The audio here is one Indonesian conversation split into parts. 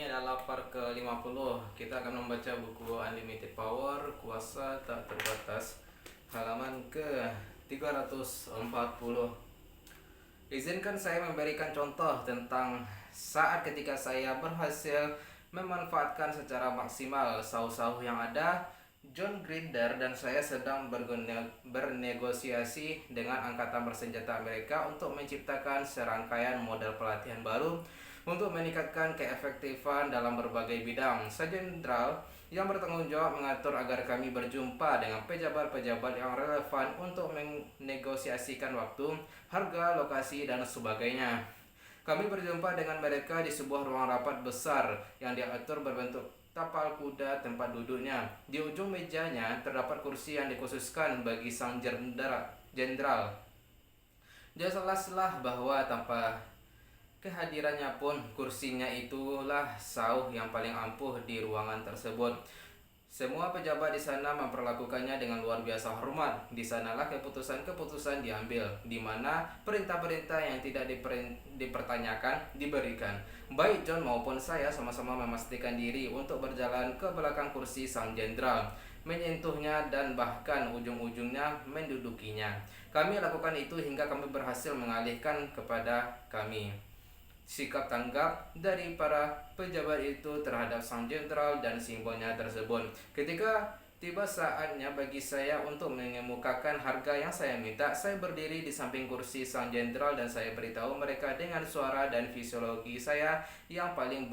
Ini adalah part ke-50. Kita akan membaca buku Unlimited Power, Kuasa Tak Terbatas, halaman ke-340. Izinkan saya memberikan contoh tentang saat ketika saya berhasil memanfaatkan secara maksimal sauh-sauh yang ada. John Grinder dan saya sedang bernegosiasi dengan Angkatan Bersenjata Amerika untuk menciptakan serangkaian model pelatihan baru untuk meningkatkan keefektifan dalam berbagai bidang. Jenderal yang bertanggung jawab mengatur agar kami berjumpa dengan pejabat-pejabat yang relevan untuk menegosiasikan waktu, harga, lokasi, dan sebagainya. Kami berjumpa dengan mereka di sebuah ruang rapat besar yang diatur berbentuk tapal kuda tempat duduknya. Di ujung mejanya terdapat kursi yang dikhususkan bagi sang jenderal. Jelaslah bahwa tanpa kehadirannya pun kursinya itulah sauh yang paling ampuh di ruangan tersebut. Semua pejabat di sana memperlakukannya dengan luar biasa hormat. Di sanalah keputusan-keputusan diambil, di mana perintah-perintah yang tidak dipertanyakan diberikan. Baik John maupun saya sama-sama memastikan diri untuk berjalan ke belakang kursi sang jenderal, menyentuhnya dan bahkan ujung-ujungnya mendudukinya. Kami lakukan itu hingga kami berhasil mengalihkan kepada kami sikap tanggap dari para pejabat itu terhadap sang jenderal dan simbolnya tersebut. Ketika tiba saatnya bagi saya untuk mengemukakan harga yang saya minta, saya berdiri di samping kursi sang jenderal dan saya beritahu mereka dengan suara dan fisiologi saya yang paling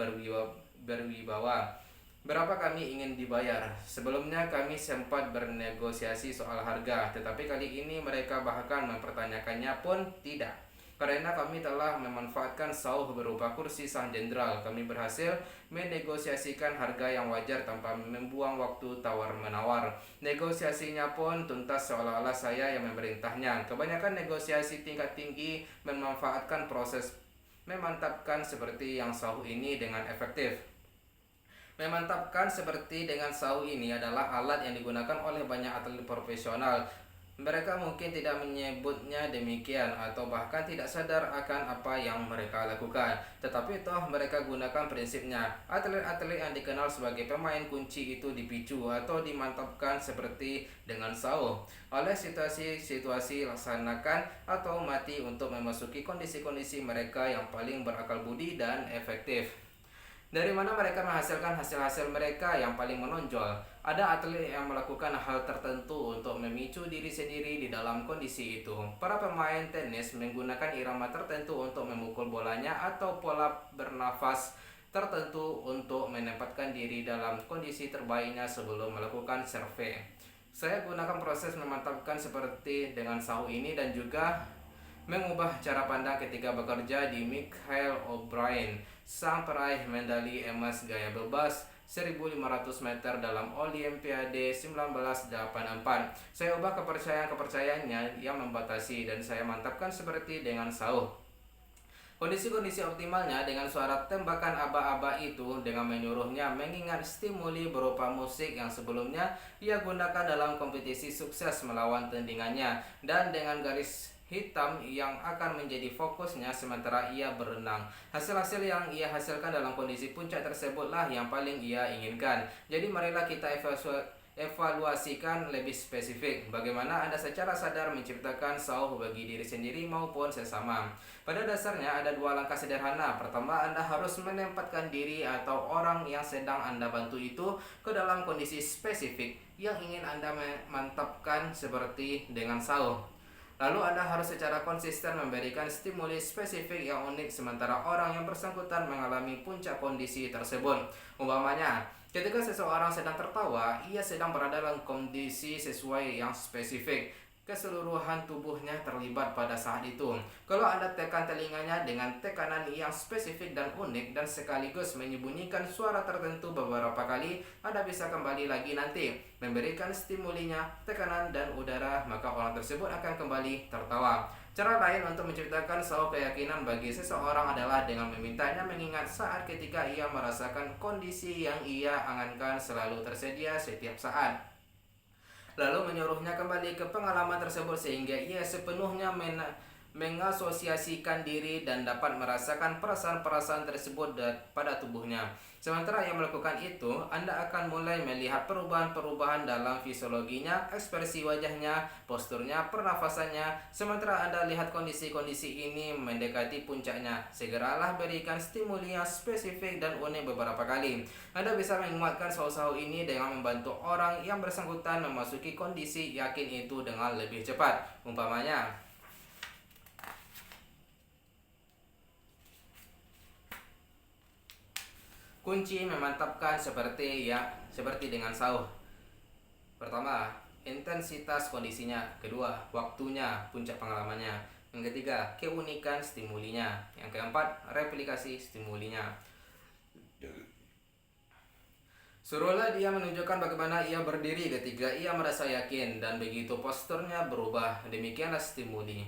berwibawa berapa kami ingin dibayar. Sebelumnya kami sempat bernegosiasi soal harga, tetapi kali ini mereka bahkan mempertanyakannya pun tidak. Karena kami telah memanfaatkan sauh berupa kursi sang jenderal, kami berhasil menegosiasikan harga yang wajar tanpa membuang waktu tawar-menawar. Negosiasinya pun tuntas seolah-olah saya yang memerintahnya. Kebanyakan negosiasi tingkat tinggi memanfaatkan proses memantapkan seperti yang sauh ini dengan efektif. Memantapkan seperti dengan sauh ini adalah alat yang digunakan oleh banyak atlet profesional. Mereka mungkin tidak menyebutnya demikian atau bahkan tidak sadar akan apa yang mereka lakukan. Tetapi toh mereka gunakan prinsipnya. Atlet-atlet yang dikenal sebagai pemain kunci itu dipicu atau dimantapkan seperti dengan sauh oleh situasi-situasi laksanakan atau mati untuk memasuki kondisi-kondisi mereka yang paling berakal budi dan efektif. Dari mana mereka menghasilkan hasil-hasil mereka yang paling menonjol? Ada atlet yang melakukan hal tertentu untuk memicu diri sendiri di dalam kondisi itu. Para pemain tenis menggunakan irama tertentu untuk memukul bolanya atau pola bernafas tertentu untuk menempatkan diri dalam kondisi terbaiknya sebelum melakukan serve. Saya gunakan proses memantapkan seperti dengan sauh ini dan juga mengubah cara pandang ketika bekerja di Michael O'Brien, sang peraih medali emas gaya bebas 1500 meter dalam Olimpiade 1984. Saya ubah kepercayaannya yang membatasi dan saya mantapkan seperti dengan sauh. Kondisi-kondisi optimalnya dengan suara tembakan aba-aba itu dengan menyuruhnya mengingat stimuli berupa musik yang sebelumnya ia gunakan dalam kompetisi sukses melawan tandingannya dan dengan garis hitam yang akan menjadi fokusnya sementara ia berenang. Hasil-hasil yang ia hasilkan dalam kondisi puncak tersebutlah yang paling ia inginkan. Jadi marilah kita evaluasikan lebih spesifik bagaimana Anda secara sadar menciptakan sauh bagi diri sendiri maupun sesama. Pada dasarnya ada dua langkah sederhana. Pertama, Anda harus menempatkan diri atau orang yang sedang Anda bantu itu ke dalam kondisi spesifik yang ingin Anda mantapkan seperti dengan sauh. Lalu Anda harus secara konsisten memberikan stimuli spesifik yang unik sementara orang yang bersangkutan mengalami puncak kondisi tersebut. Umpamanya, ketika seseorang sedang tertawa, ia sedang berada dalam kondisi sesuai yang spesifik. Keseluruhan tubuhnya terlibat pada saat itu. Kalau Anda tekan telinganya dengan tekanan yang spesifik dan unik dan sekaligus menyembunyikan suara tertentu beberapa kali, Anda bisa kembali lagi nanti memberikan stimulinya, tekanan dan udara, maka orang tersebut akan kembali tertawa. Cara lain untuk menciptakan sauh keyakinan bagi seseorang adalah dengan memintanya mengingat saat ketika ia merasakan kondisi yang ia angankan selalu tersedia setiap saat, lalu menyuruhnya kembali ke pengalaman tersebut sehingga ia sepenuhnya mengasosiasikan diri dan dapat merasakan perasaan-perasaan tersebut pada tubuhnya. Sementara yang melakukan itu, Anda akan mulai melihat perubahan-perubahan dalam fisiologinya, ekspresi wajahnya, posturnya, pernafasannya. Sementara Anda lihat kondisi-kondisi ini mendekati puncaknya, segeralah berikan stimuli yang spesifik dan unik beberapa kali. Anda bisa menguatkan sahu-sahu ini dengan membantu orang yang bersangkutan memasuki kondisi yakin itu dengan lebih cepat. Umpamanya, kunci memantapkan seperti dengan saus. Pertama, intensitas kondisinya. Kedua, waktunya, puncak pengalamannya. Yang ketiga, keunikan stimulinya. Yang keempat, replikasi stimulinya. Suruhlah dia menunjukkan bagaimana ia berdiri ketika ia merasa yakin dan begitu posturnya berubah. Demikianlah stimuli.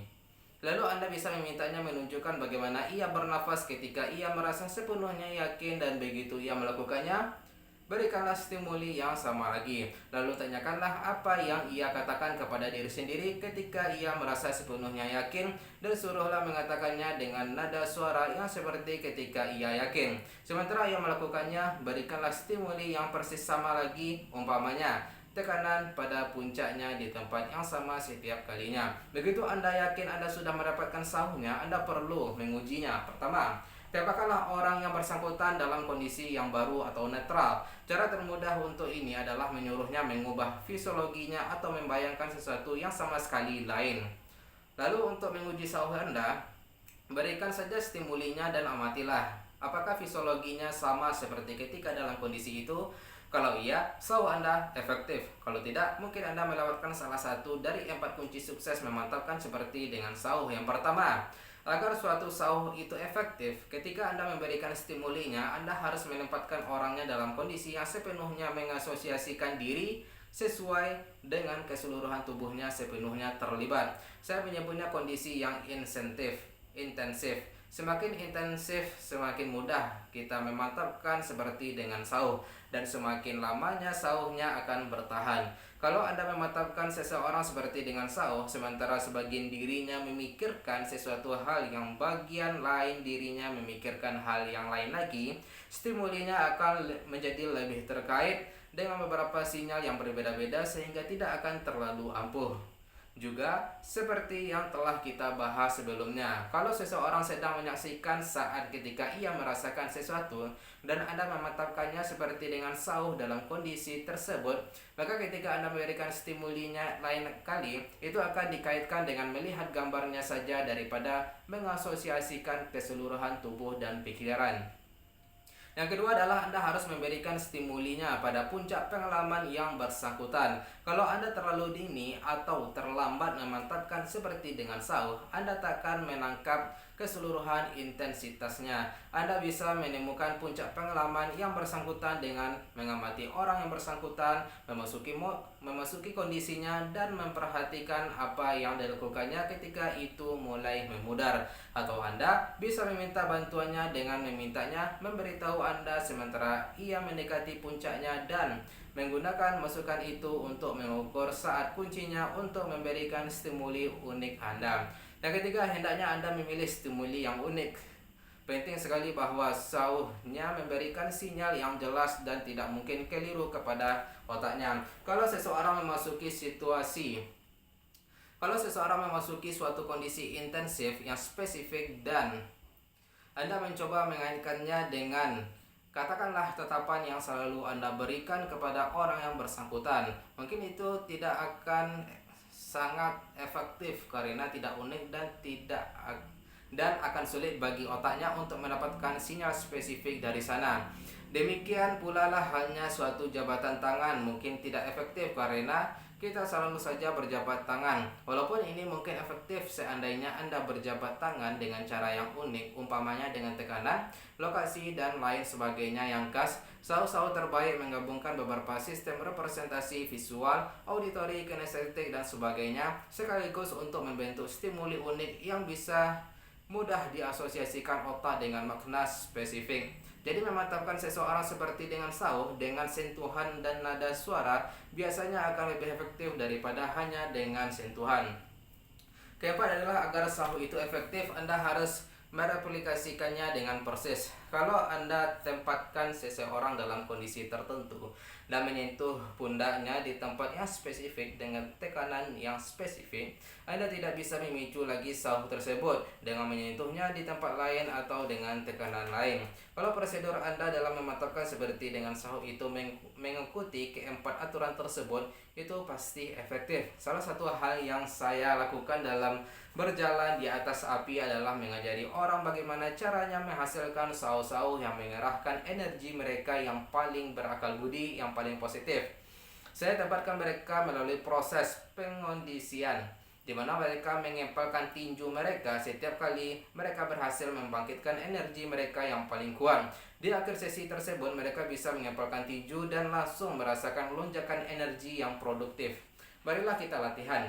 Lalu Anda bisa memintanya menunjukkan bagaimana ia bernafas ketika ia merasa sepenuhnya yakin dan begitu ia melakukannya, berikanlah stimuli yang sama lagi. Lalu tanyakanlah apa yang ia katakan kepada diri sendiri ketika ia merasa sepenuhnya yakin dan suruhlah mengatakannya dengan nada suara yang seperti ketika ia yakin. Sementara ia melakukannya, berikanlah stimuli yang persis sama lagi, umpamanya tekanan pada puncaknya di tempat yang sama setiap kalinya. Begitu Anda yakin Anda sudah mendapatkan sahnya, Anda perlu mengujinya. Pertama, tempatkanlah orang yang bersangkutan dalam kondisi yang baru atau netral. Cara termudah untuk ini adalah menyuruhnya mengubah fisiologinya atau membayangkan sesuatu yang sama sekali lain. Lalu untuk menguji sah Anda, berikan saja stimulinya dan amatilah apakah fisiologinya sama seperti ketika dalam kondisi itu. Kalau iya, sahu Anda efektif. Kalau tidak, mungkin Anda melewatkan salah satu dari 4 kunci sukses memantapkan seperti dengan sahu. Yang pertama, agar suatu sahu itu efektif, ketika Anda memberikan stimulinya, Anda harus menempatkan orangnya dalam kondisi yang sepenuhnya mengasosiasikan diri sesuai dengan keseluruhan tubuhnya sepenuhnya terlibat. Saya menyebutnya kondisi yang intensif. Semakin intensif, semakin mudah kita memantapkan seperti dengan sauh, dan semakin lamanya sauhnya akan bertahan. Kalau Anda memantapkan seseorang seperti dengan sauh, sementara sebagian dirinya memikirkan sesuatu hal yang bagian lain dirinya memikirkan hal yang lain lagi, stimulinya akan menjadi lebih terkait dengan beberapa sinyal yang berbeda-beda sehingga tidak akan terlalu ampuh. Juga seperti yang telah kita bahas sebelumnya, kalau seseorang sedang menyaksikan saat ketika ia merasakan sesuatu dan Anda memantapkannya seperti dengan sauh dalam kondisi tersebut, maka ketika Anda memberikan stimulinya lain kali, itu akan dikaitkan dengan melihat gambarnya saja daripada mengasosiasikan keseluruhan tubuh dan pikiran. Yang kedua adalah Anda harus memberikan stimulinya pada puncak pengalaman yang bersangkutan. Kalau Anda terlalu dini atau terlambat memantapkan seperti dengan sauh, Anda takkan menangkap keseluruhan intensitasnya. Anda bisa menemukan puncak pengalaman yang bersangkutan dengan mengamati orang yang bersangkutan, memasuki kondisinya, dan memperhatikan apa yang dilakukannya ketika itu mulai memudar. Atau Anda bisa meminta bantuannya dengan memintanya memberitahu Anda sementara ia mendekati puncaknya dan menggunakan masukan itu untuk mengukur saat kuncinya untuk memberikan stimuli unik Anda. Yang ketiga, hendaknya Anda memilih stimuli yang unik. Penting sekali bahwa sauhnya memberikan sinyal yang jelas dan tidak mungkin keliru kepada otaknya. Kalau seseorang memasuki suatu kondisi intensif yang spesifik dan Anda mencoba mengaitkannya dengan katakanlah tatapan yang selalu Anda berikan kepada orang yang bersangkutan, mungkin itu tidak akan sangat efektif karena tidak unik dan akan sulit bagi otaknya untuk mendapatkan sinyal spesifik dari sana. Demikian pula lah halnya suatu jabatan tangan mungkin tidak efektif karena kita selalu saja berjabat tangan. Walaupun ini mungkin efektif seandainya Anda berjabat tangan dengan cara yang unik, umpamanya dengan tekanan, lokasi, dan lain sebagainya yang khas. Sahu-sahu terbaik menggabungkan beberapa sistem representasi visual, auditori, kinestetik, dan sebagainya, sekaligus untuk membentuk stimuli unik yang bisa mudah diasosiasikan otak dengan makna spesifik. Jadi memantapkan seseorang seperti dengan sauh, dengan sentuhan dan nada suara biasanya akan lebih efektif daripada hanya dengan sentuhan. Keempat adalah agar sahu itu efektif, Anda harus mereplikasikannya dengan persis. Kalau Anda tempatkan seseorang dalam kondisi tertentu dan menyentuh pundaknya di tempat yang spesifik dengan tekanan yang spesifik, Anda tidak bisa memicu lagi sahu tersebut dengan menyentuhnya di tempat lain atau dengan tekanan lain. Kalau prosedur Anda dalam mematokkan seperti dengan sahu itu mengikuti keempat aturan tersebut, itu pasti efektif. Salah satu hal yang saya lakukan dalam berjalan di atas api adalah mengajari orang bagaimana caranya menghasilkan sahu-sahu yang mengerahkan energi mereka yang paling berakal budi, yang paling positif. Saya tempatkan mereka melalui proses pengondisian, di mana mereka mengempelkan tinju mereka setiap kali mereka berhasil membangkitkan energi mereka yang paling kuat. Di akhir sesi tersebut, mereka bisa mengempelkan tinju dan langsung merasakan lonjakan energi yang produktif. Marilah kita latihan.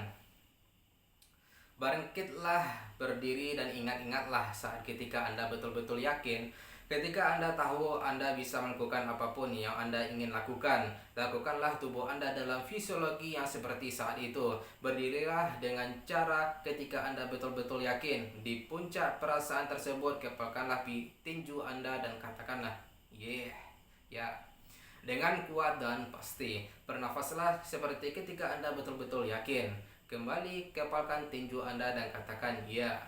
Bangkitlah, berdiri, dan ingat-ingatlah saat ketika Anda betul-betul yakin. Ketika Anda tahu Anda bisa melakukan apapun yang Anda ingin lakukan, lakukanlah tubuh Anda dalam fisiologi yang seperti saat itu. Berdirilah dengan cara ketika Anda betul-betul yakin. Di puncak perasaan tersebut, kepalkanlah tinju Anda dan katakanlah, yeah, ya. Dengan kuat dan pasti, bernafaslah seperti ketika Anda betul-betul yakin. Kembali kepalkan tinju Anda dan katakan ya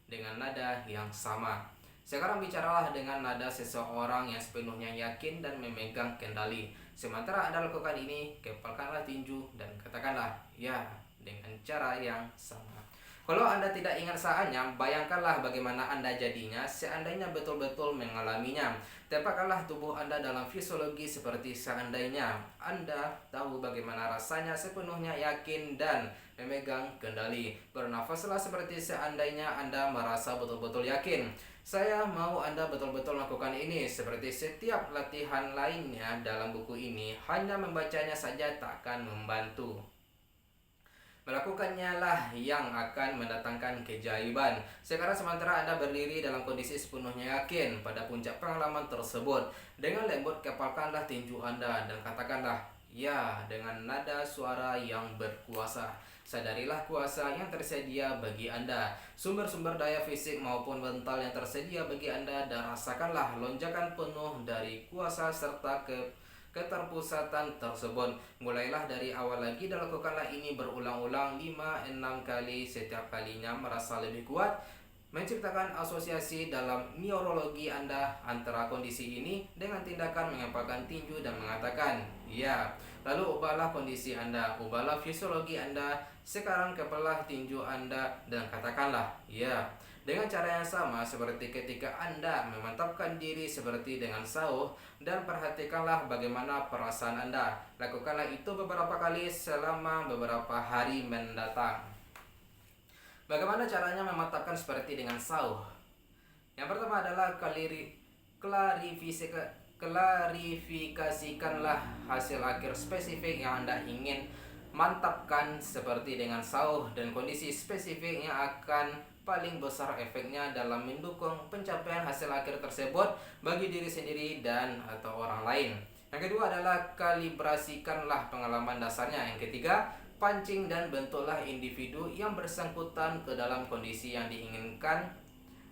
dengan nada yang sama. Sekarang bicaralah dengan nada seseorang yang sepenuhnya yakin dan memegang kendali. Sementara Anda lakukan ini, kepalkanlah tinju dan katakanlah ya dengan cara yang sama. Kalau Anda tidak ingat saatnya, bayangkanlah bagaimana Anda jadinya seandainya betul-betul mengalaminya. Tempatkanlah tubuh Anda dalam fisiologi seperti seandainya Anda tahu bagaimana rasanya sepenuhnya yakin dan memegang kendali. Bernafaslah seperti seandainya Anda merasa betul-betul yakin. Saya mau Anda betul-betul melakukan ini seperti setiap latihan lainnya dalam buku ini. Hanya membacanya saja tak akan membantu. Melakukannya lah yang akan mendatangkan keajaiban. Sekarang sementara Anda berdiri dalam kondisi sepenuhnya yakin pada puncak pengalaman tersebut. Dengan lembut kepalkanlah tinju Anda dan katakanlah ya dengan nada suara yang berkuasa. Sadarilah kuasa yang tersedia bagi Anda, sumber-sumber daya fisik maupun mental yang tersedia bagi Anda, dan rasakanlah lonjakan penuh dari kuasa serta keterpusatan tersebut. Mulailah dari awal lagi dan lakukanlah ini berulang-ulang 5-6 kali. Setiap kalinya merasa lebih kuat, menciptakan asosiasi dalam neurologi Anda antara kondisi ini dengan tindakan mengepalkan tinju dan mengatakan ya. Lalu ubahlah kondisi Anda, ubahlah fisiologi Anda. Sekarang kepalah tinju Anda dan katakanlah ya. Dengan cara yang sama seperti ketika Anda memantapkan diri seperti dengan sahu, dan perhatikanlah bagaimana perasaan Anda. Lakukanlah itu beberapa kali selama beberapa hari mendatang. Bagaimana caranya memantapkan seperti dengan sahu? Yang pertama adalah klarifikasikanlah hasil akhir spesifik yang Anda ingin mantapkan seperti dengan sahu dan kondisi spesifik yang akan paling besar efeknya dalam mendukung pencapaian hasil akhir tersebut bagi diri sendiri dan atau orang lain. Yang kedua adalah kalibrasikanlah pengalaman dasarnya. Yang ketiga, pancing dan bentuklah individu yang bersangkutan ke dalam kondisi yang diinginkan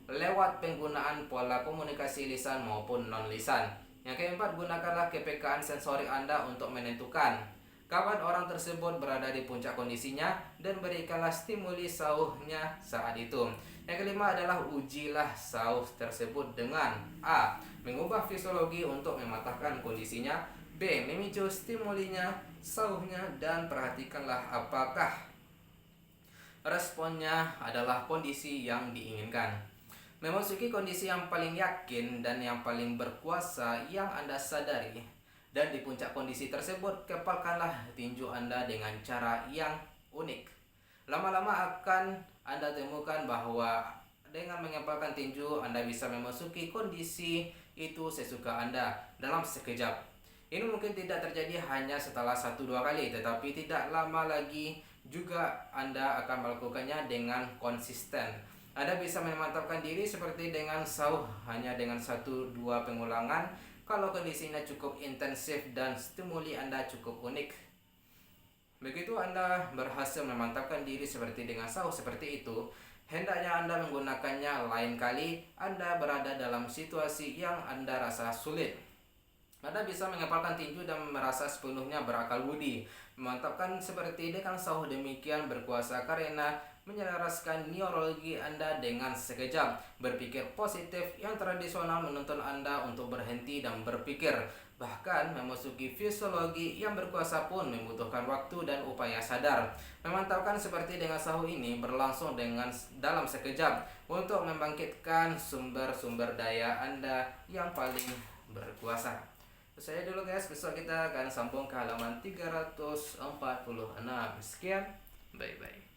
lewat penggunaan pola komunikasi lisan maupun non-lisan. Yang keempat, gunakanlah kepekaan sensori Anda untuk menentukan kapan orang tersebut berada di puncak kondisinya dan berikanlah stimuli sauhnya saat itu. Yang kelima adalah ujilah sauh tersebut dengan A. Mengubah fisiologi untuk mematahkan kondisinya, B. Memicu stimulinya, sauhnya, dan perhatikanlah apakah responnya adalah kondisi yang diinginkan. Memasuki kondisi yang paling yakin dan yang paling berkuasa yang Anda sadari, dan di puncak kondisi tersebut kepalkanlah tinju Anda dengan cara yang unik. Lama-lama akan Anda temukan bahwa dengan mengepalkan tinju Anda bisa memasuki kondisi itu sesuka Anda dalam sekejap. Ini mungkin tidak terjadi hanya setelah 1-2 kali, tetapi tidak lama lagi juga Anda akan melakukannya dengan konsisten. Anda bisa memantapkan diri seperti dengan sauh hanya dengan 1-2 pengulangan kalau kondisinya cukup intensif dan stimuli Anda cukup unik. Begitu Anda berhasil memantapkan diri seperti dengan sahur seperti itu, hendaknya Anda menggunakannya lain kali Anda berada dalam situasi yang Anda rasa sulit. Anda bisa mengepalkan tinju dan merasa sepenuhnya berakal budi. Memantapkan seperti dengan sahur demikian berkuasa karena menyelaraskan neurologi Anda dengan sekejap. Berpikir positif yang tradisional menuntun Anda untuk berhenti dan berpikir. Bahkan memasuki fisiologi yang berkuasa pun membutuhkan waktu dan upaya sadar. Memantapkan seperti dengan sahur ini berlangsung dalam sekejap untuk membangkitkan sumber-sumber daya Anda yang paling berkuasa. Saya dulu guys, besok kita akan sambung ke halaman 346. Sekian, bye bye.